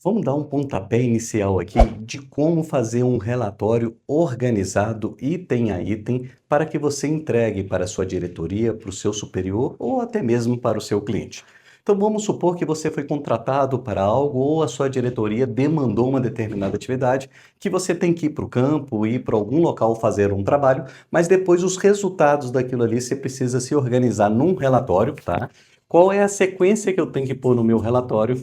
Vamos dar um pontapé inicial aqui de como fazer um relatório organizado, item a item, para que você entregue para a sua diretoria, para o seu superior ou até mesmo para o seu cliente. Então vamos supor que você foi contratado para algo ou a sua diretoria demandou uma determinada atividade que você tem que ir para o campo, ir para algum local fazer um trabalho, mas depois os resultados daquilo ali você precisa se organizar num relatório, tá? Qual é a sequência que eu tenho que pôr no meu relatório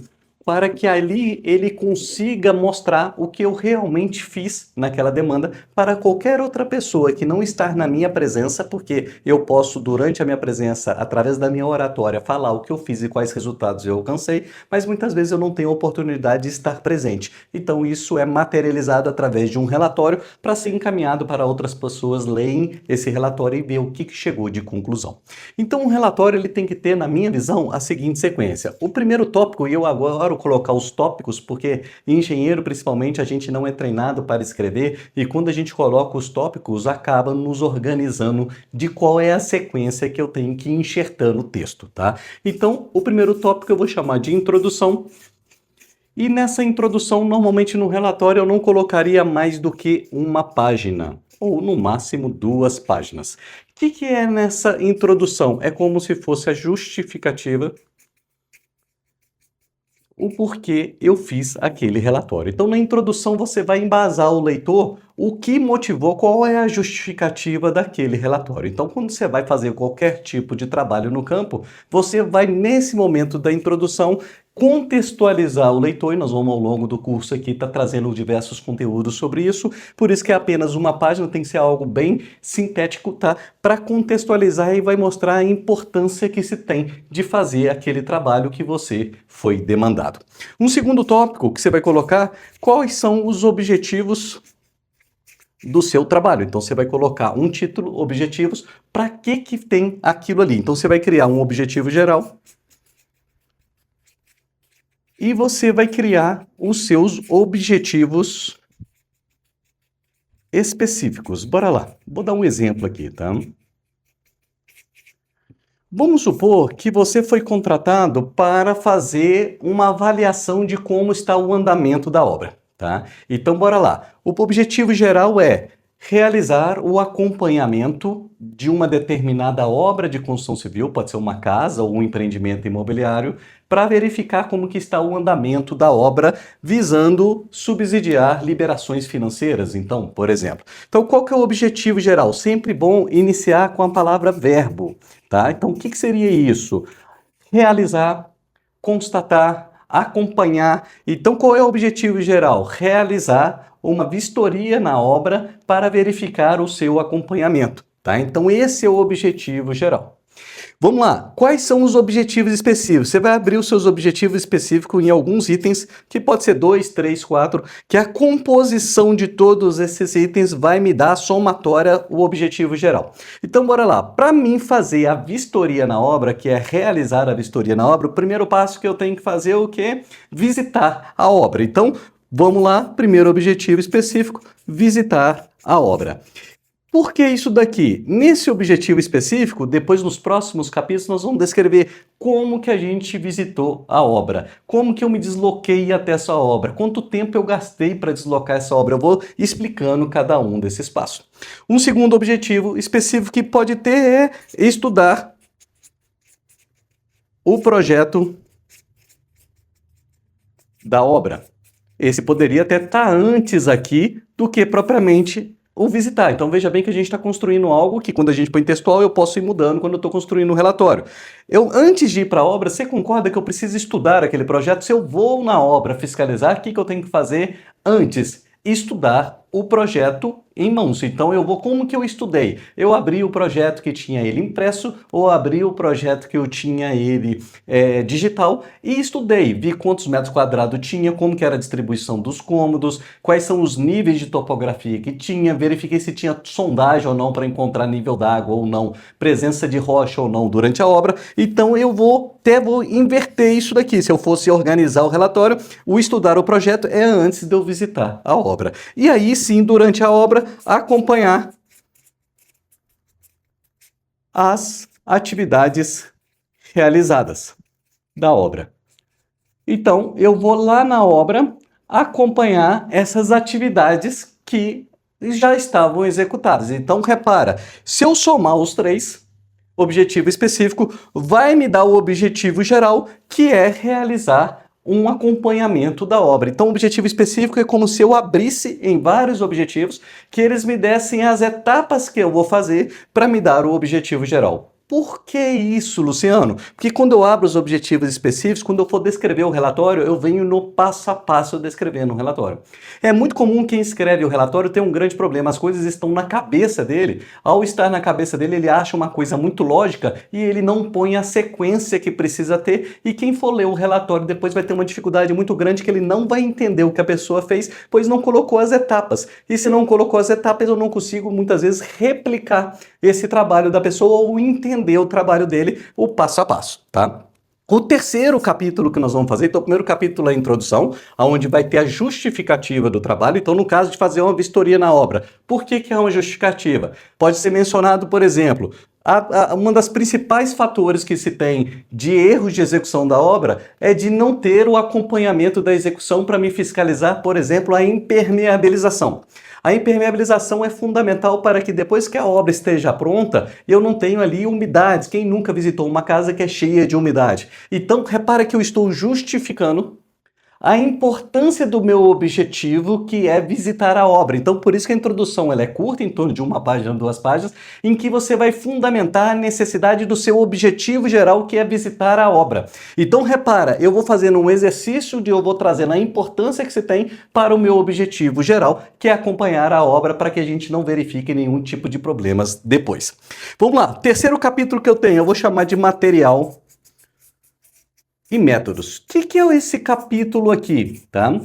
para que ali ele consiga mostrar o que eu realmente fiz naquela demanda para qualquer outra pessoa que não estar na minha presença, porque eu posso, durante a minha presença, através da minha oratória, falar o que eu fiz e quais resultados eu alcancei, mas muitas vezes eu não tenho oportunidade de estar presente. Então isso é materializado através de um relatório para ser encaminhado para outras pessoas lerem esse relatório e ver o que chegou de conclusão. Então, um relatório ele tem que ter, na minha visão, a seguinte sequência. O primeiro tópico, e eu agora colocar os tópicos, porque engenheiro, principalmente, a gente não é treinado para escrever, e quando a gente coloca os tópicos, acaba nos organizando de qual é a sequência que eu tenho que ir enxertando o texto, tá? Então, o primeiro tópico eu vou chamar de introdução, e nessa introdução, normalmente no relatório, eu não colocaria mais do que uma página, ou no máximo 2 páginas. O que é nessa introdução? É como se fosse a justificativa, o porquê eu fiz aquele relatório. Então, na introdução, você vai embasar o leitor o que motivou, qual é a justificativa daquele relatório. Então, quando você vai fazer qualquer tipo de trabalho no campo, você vai, nesse momento da introdução, contextualizar o leitor, e nós vamos ao longo do curso aqui estar trazendo diversos conteúdos sobre isso, por isso que é apenas uma página, tem que ser algo bem sintético, tá? Para contextualizar e vai mostrar a importância que se tem de fazer aquele trabalho que você foi demandado. Um segundo tópico que você vai colocar, quais são os objetivos do seu trabalho. Então você vai colocar um título, objetivos, para que tem aquilo ali. Então você vai criar um objetivo geral e você vai criar os seus objetivos específicos. Bora lá. Vou dar um exemplo aqui, tá? Vamos supor que você foi contratado para fazer uma avaliação de como está o andamento da obra, tá? Então, bora lá. O objetivo geral é realizar o acompanhamento de uma determinada obra de construção civil, pode ser uma casa ou um empreendimento imobiliário, para verificar como que está o andamento da obra, visando subsidiar liberações financeiras. Então, por exemplo. Então, qual que é o objetivo geral? Sempre bom iniciar com a palavra verbo, tá? Então, o que seria isso? Realizar, constatar, acompanhar. Então, qual é o objetivo geral? Realizar uma vistoria na obra para verificar o seu acompanhamento, tá? Então, esse é o objetivo geral. Vamos lá, quais são os objetivos específicos? Você vai abrir os seus objetivos específicos em alguns itens, que pode ser 2, 3, 4, que a composição de todos esses itens vai me dar a somatória, o objetivo geral. Então, bora lá. Para mim fazer a vistoria na obra, que é realizar a vistoria na obra, o primeiro passo que eu tenho que fazer é o quê? Visitar a obra. Então, vamos lá, primeiro objetivo específico, visitar a obra. Por que isso daqui? Nesse objetivo específico, depois nos próximos capítulos, nós vamos descrever como que a gente visitou a obra, como que eu me desloquei até essa obra, quanto tempo eu gastei para deslocar essa obra. Eu vou explicando cada um desses passos. Um segundo objetivo específico que pode ter é estudar o projeto da obra. Esse poderia até estar antes aqui do que propriamente o visitar. Então veja bem que a gente está construindo algo que quando a gente põe textual eu posso ir mudando quando eu estou construindo um relatório. Antes de ir para a obra, você concorda que eu preciso estudar aquele projeto? Se eu vou na obra fiscalizar, o que eu tenho que fazer antes? Estudar o projeto em mãos. Então eu vou, como que eu estudei? Eu abri o projeto que tinha ele impresso ou abri o projeto que eu tinha ele digital e estudei, vi quantos metros quadrados tinha, como que era a distribuição dos cômodos, quais são os níveis de topografia que tinha, verifiquei se tinha sondagem ou não para encontrar nível d'água ou não, presença de rocha ou não durante a obra. Então eu vou inverter isso daqui. Se eu fosse organizar o relatório, o estudar o projeto é antes de eu visitar a obra. E aí sim, durante a obra, acompanhar as atividades realizadas da obra. Então, eu vou lá na obra acompanhar essas atividades que já estavam executadas. Então, repara, se eu somar os três, objetivo específico vai me dar o objetivo geral, que é realizar um acompanhamento da obra. Então, o objetivo específico é como se eu abrisse em vários objetivos, que eles me dessem as etapas que eu vou fazer para me dar o objetivo geral. Por que isso, Luciano? Porque quando eu abro os objetivos específicos, quando eu for descrever o relatório, eu venho no passo a passo descrevendo o relatório. É muito comum quem escreve o relatório ter um grande problema, as coisas estão na cabeça dele. Ao estar na cabeça dele, ele acha uma coisa muito lógica e ele não põe a sequência que precisa ter, e quem for ler o relatório depois vai ter uma dificuldade muito grande, que ele não vai entender o que a pessoa fez, pois não colocou as etapas. E se não colocou as etapas, eu não consigo muitas vezes replicar esse trabalho da pessoa ou entender o trabalho dele, o passo a passo, tá? O terceiro capítulo que nós vamos fazer, então o primeiro capítulo é a introdução, onde vai ter a justificativa do trabalho. Então, no caso de fazer uma vistoria na obra, por que é uma justificativa? Pode ser mencionado, por exemplo, uma das principais fatores que se tem de erros de execução da obra é de não ter o acompanhamento da execução para me fiscalizar, por exemplo, a impermeabilização. A impermeabilização é fundamental para que depois que a obra esteja pronta, eu não tenho ali umidades. Quem nunca visitou uma casa que é cheia de umidade? Então, repara que eu estou justificando a importância do meu objetivo, que é visitar a obra. Então, por isso que a introdução ela é curta, em torno de 1 página, 2 páginas, em que você vai fundamentar a necessidade do seu objetivo geral, que é visitar a obra. Então, repara, eu vou fazendo um exercício eu vou trazendo a importância que você tem para o meu objetivo geral, que é acompanhar a obra para que a gente não verifique nenhum tipo de problemas depois. Vamos lá, terceiro capítulo que eu tenho, eu vou chamar de material e métodos. O que é esse capítulo aqui, tá?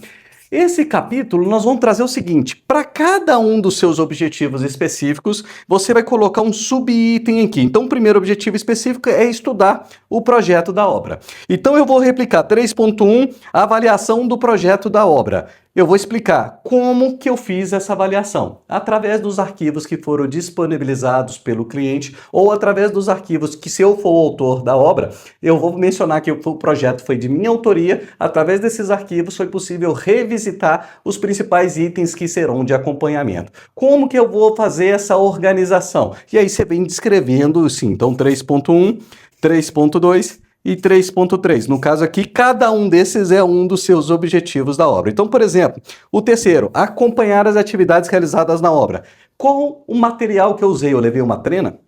Esse capítulo nós vamos trazer o seguinte: para cada um dos seus objetivos específicos, você vai colocar um subitem aqui. Então, o primeiro objetivo específico é estudar o projeto da obra. Então, eu vou replicar 3.1, avaliação do projeto da obra. Eu vou explicar como que eu fiz essa avaliação, através dos arquivos que foram disponibilizados pelo cliente ou através dos arquivos que, se eu for o autor da obra, eu vou mencionar que o projeto foi de minha autoria. Através desses arquivos foi possível revisitar os principais itens que serão de acompanhamento. Como que eu vou fazer essa organização? E aí você vem descrevendo, assim, então 3.1, 3.2... e 3.3. No caso aqui, cada um desses é um dos seus objetivos da obra. Então, por exemplo, o terceiro, acompanhar as atividades realizadas na obra. Qual o material que eu usei? Eu levei uma trena?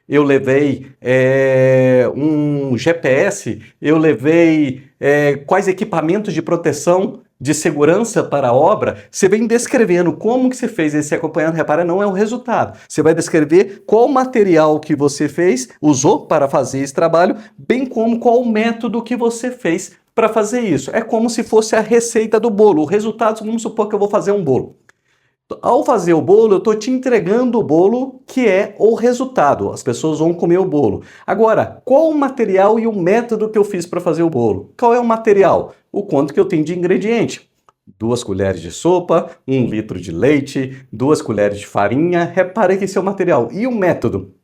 Eu levei um GPS? Eu levei quais equipamentos de proteção, de segurança para a obra? Você vem descrevendo como que você fez esse acompanhamento. Repara, não é o resultado. Você vai descrever qual material que você usou para fazer esse trabalho, bem como qual método que você fez para fazer isso. É como se fosse a receita do bolo. O resultado, vamos supor que eu vou fazer um bolo. Ao fazer o bolo, eu estou te entregando o bolo, que é o resultado. As pessoas vão comer o bolo. Agora, qual o material e o método que eu fiz para fazer o bolo? Qual é o material? O quanto que eu tenho de ingrediente. 2 colheres de sopa, 1 litro de leite, 2 colheres de farinha. Repare que esse é o material. E o método?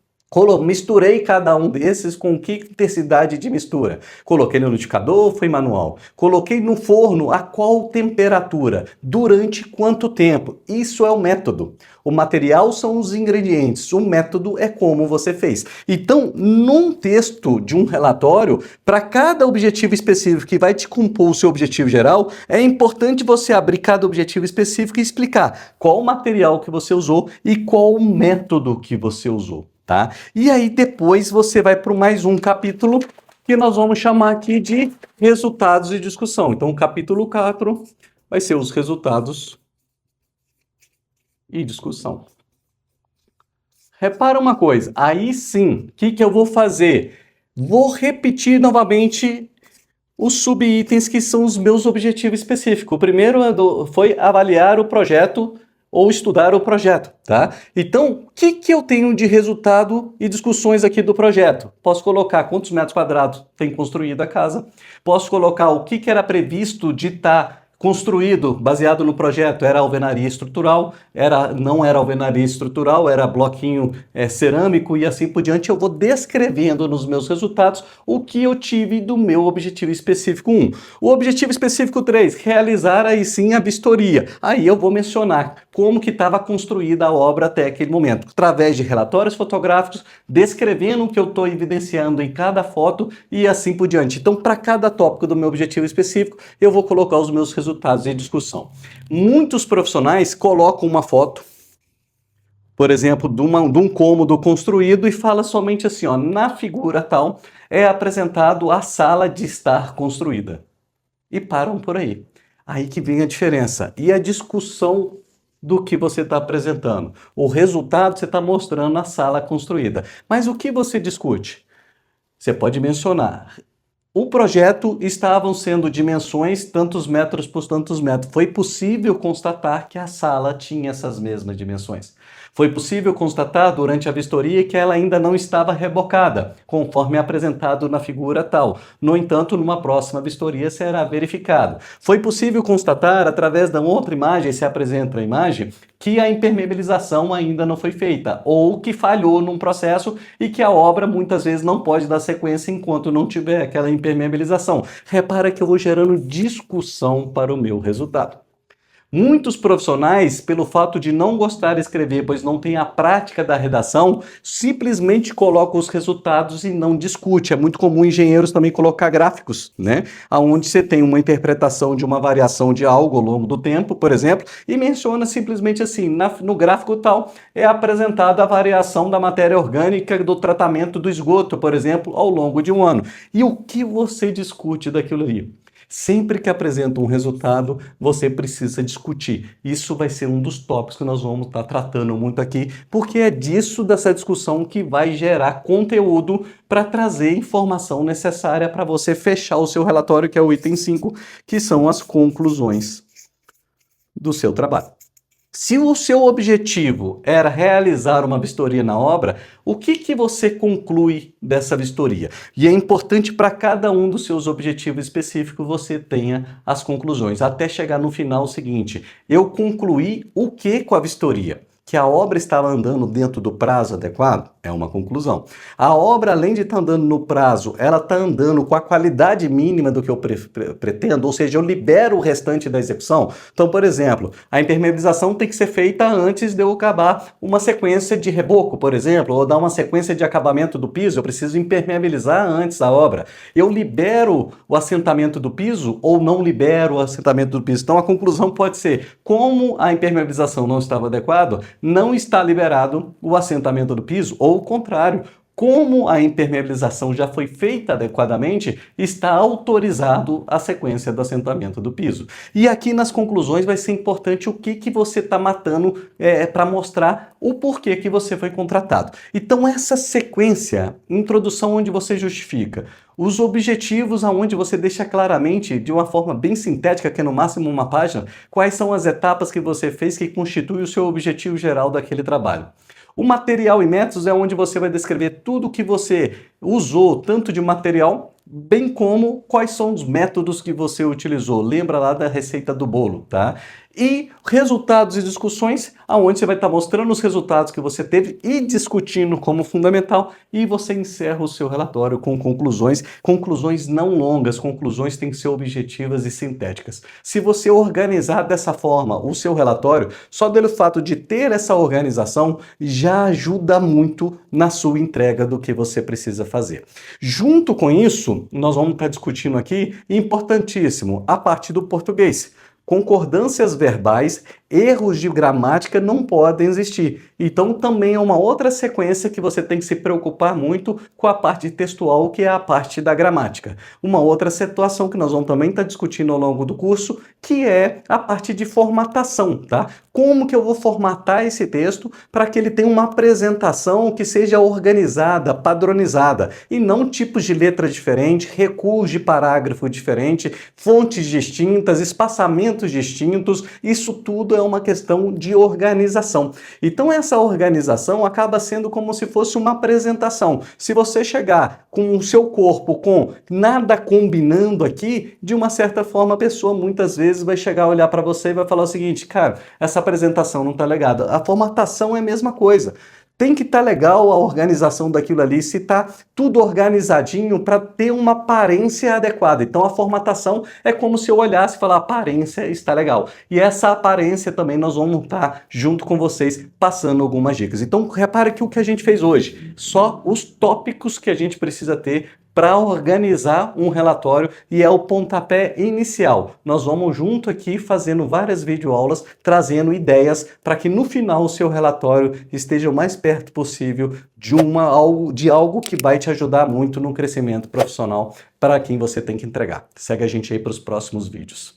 Misturei cada um desses com que intensidade de mistura? Coloquei no liquidificador, foi manual. Coloquei no forno, a qual temperatura? Durante quanto tempo? Isso é o método. O material são os ingredientes, o método é como você fez. Então, num texto de um relatório, para cada objetivo específico que vai te compor o seu objetivo geral, é importante você abrir cada objetivo específico e explicar qual o material que você usou e qual o método que você usou. Tá? E aí depois você vai para mais um capítulo que nós vamos chamar aqui de resultados e discussão. Então o capítulo 4 vai ser os resultados e discussão. Repara uma coisa, aí sim, o que eu vou fazer? Vou repetir novamente os subitens que são os meus objetivos específicos. O primeiro foi avaliar o projeto ou estudar o projeto, tá? Então, o que eu tenho de resultado e discussões aqui do projeto? Posso colocar quantos metros quadrados tem construída a casa, posso colocar o que era previsto de estar construído, baseado no projeto, era alvenaria estrutural, não era alvenaria estrutural, era bloquinho cerâmico e assim por diante. Eu vou descrevendo nos meus resultados o que eu tive do meu objetivo específico 1. O objetivo específico 3, realizar aí sim a vistoria. Aí eu vou mencionar como que estava construída a obra até aquele momento, através de relatórios fotográficos, descrevendo o que eu estou evidenciando em cada foto e assim por diante. Então, para cada tópico do meu objetivo específico, eu vou colocar os meus resultados em discussão. Muitos profissionais colocam uma foto, por exemplo, de um cômodo construído e fala somente assim, ó, na figura tal é apresentado a sala de estar construída. E param por aí. Aí que vem a diferença. E a discussão do que você está apresentando. O resultado você está mostrando na sala construída. Mas o que você discute? Você pode mencionar. O projeto estavam sendo dimensões tantos metros por tantos metros. Foi possível constatar que a sala tinha essas mesmas dimensões. Foi possível constatar durante a vistoria que ela ainda não estava rebocada, conforme apresentado na figura tal. No entanto, numa próxima vistoria será verificado. Foi possível constatar, através da outra imagem, se apresenta a imagem, que a impermeabilização ainda não foi feita, ou que falhou num processo e que a obra muitas vezes não pode dar sequência enquanto não tiver aquela impermeabilização. Repara que eu vou gerando discussão para o meu resultado. Muitos profissionais, pelo fato de não gostar de escrever, pois não tem a prática da redação, simplesmente colocam os resultados e não discute. É muito comum engenheiros também colocar gráficos, né? Onde você tem uma interpretação de uma variação de algo ao longo do tempo, por exemplo, e menciona simplesmente assim, no gráfico tal, é apresentada a variação da matéria orgânica do tratamento do esgoto, por exemplo, ao longo de um ano. E o que você discute daquilo ali? Sempre que apresenta um resultado, você precisa discutir. Isso vai ser um dos tópicos que nós vamos estar tratando muito aqui, porque é disso, dessa discussão, que vai gerar conteúdo para trazer informação necessária para você fechar o seu relatório, que é o item 5, que são as conclusões do seu trabalho. Se o seu objetivo era realizar uma vistoria na obra, o que você conclui dessa vistoria? E é importante para cada um dos seus objetivos específicos você tenha as conclusões, até chegar no final o seguinte: eu concluí o que com a vistoria? Que a obra estava andando dentro do prazo adequado? É uma conclusão. A obra, além de estar andando no prazo, ela está andando com a qualidade mínima do que eu pretendo, ou seja, eu libero o restante da execução. Então, por exemplo, a impermeabilização tem que ser feita antes de eu acabar uma sequência de reboco, por exemplo, ou dar uma sequência de acabamento do piso. Eu preciso impermeabilizar antes da obra. Eu libero o assentamento do piso ou não libero o assentamento do piso? Então, a conclusão pode ser: como a impermeabilização não estava adequada, não está liberado o assentamento do piso, ou o contrário, como a impermeabilização já foi feita adequadamente, está autorizado a sequência do assentamento do piso. E aqui nas conclusões vai ser importante o que você está matando para mostrar o porquê que você foi contratado. Então essa sequência, introdução onde você justifica, os objetivos aonde você deixa claramente, de uma forma bem sintética, que é no máximo uma página, quais são as etapas que você fez que constituem o seu objetivo geral daquele trabalho. O material e métodos é onde você vai descrever tudo o que você usou, tanto de material, bem como quais são os métodos que você utilizou. Lembra lá da receita do bolo, tá? E resultados e discussões, aonde você vai estar mostrando os resultados que você teve e discutindo como fundamental, e você encerra o seu relatório com conclusões. Conclusões não longas, conclusões têm que ser objetivas e sintéticas. Se você organizar dessa forma o seu relatório, só pelo fato de ter essa organização já ajuda muito na sua entrega do que você precisa fazer. Junto com isso, nós vamos estar discutindo aqui, importantíssimo, a parte do português. Concordâncias verbais, erros de gramática não podem existir. Então também é uma outra sequência que você tem que se preocupar muito com a parte textual, que é a parte da gramática. Uma outra situação que nós vamos também estar discutindo ao longo do curso, que é a parte de formatação, tá? Como que eu vou formatar esse texto para que ele tenha uma apresentação que seja organizada, padronizada, e não tipos de letra diferentes, recuos de parágrafo diferente, fontes distintas, espaçamento documentos distintos, isso tudo é uma questão de organização. Então essa organização acaba sendo como se fosse uma apresentação. Se você chegar com o seu corpo com nada combinando aqui, de uma certa forma a pessoa muitas vezes vai chegar a olhar para você e vai falar o seguinte, cara, essa apresentação não tá legal. A formatação é a mesma coisa. Tem que estar legal a organização daquilo ali, se está tudo organizadinho para ter uma aparência adequada. Então a formatação é como se eu olhasse e falar, a aparência está legal. E essa aparência também nós vamos estar junto com vocês passando algumas dicas. Então repare que o que a gente fez hoje, só os tópicos que a gente precisa ter para organizar um relatório e é o pontapé inicial. Nós vamos junto aqui fazendo várias videoaulas, trazendo ideias para que no final o seu relatório esteja o mais perto possível de algo que vai te ajudar muito no crescimento profissional para quem você tem que entregar. Segue a gente aí para os próximos vídeos.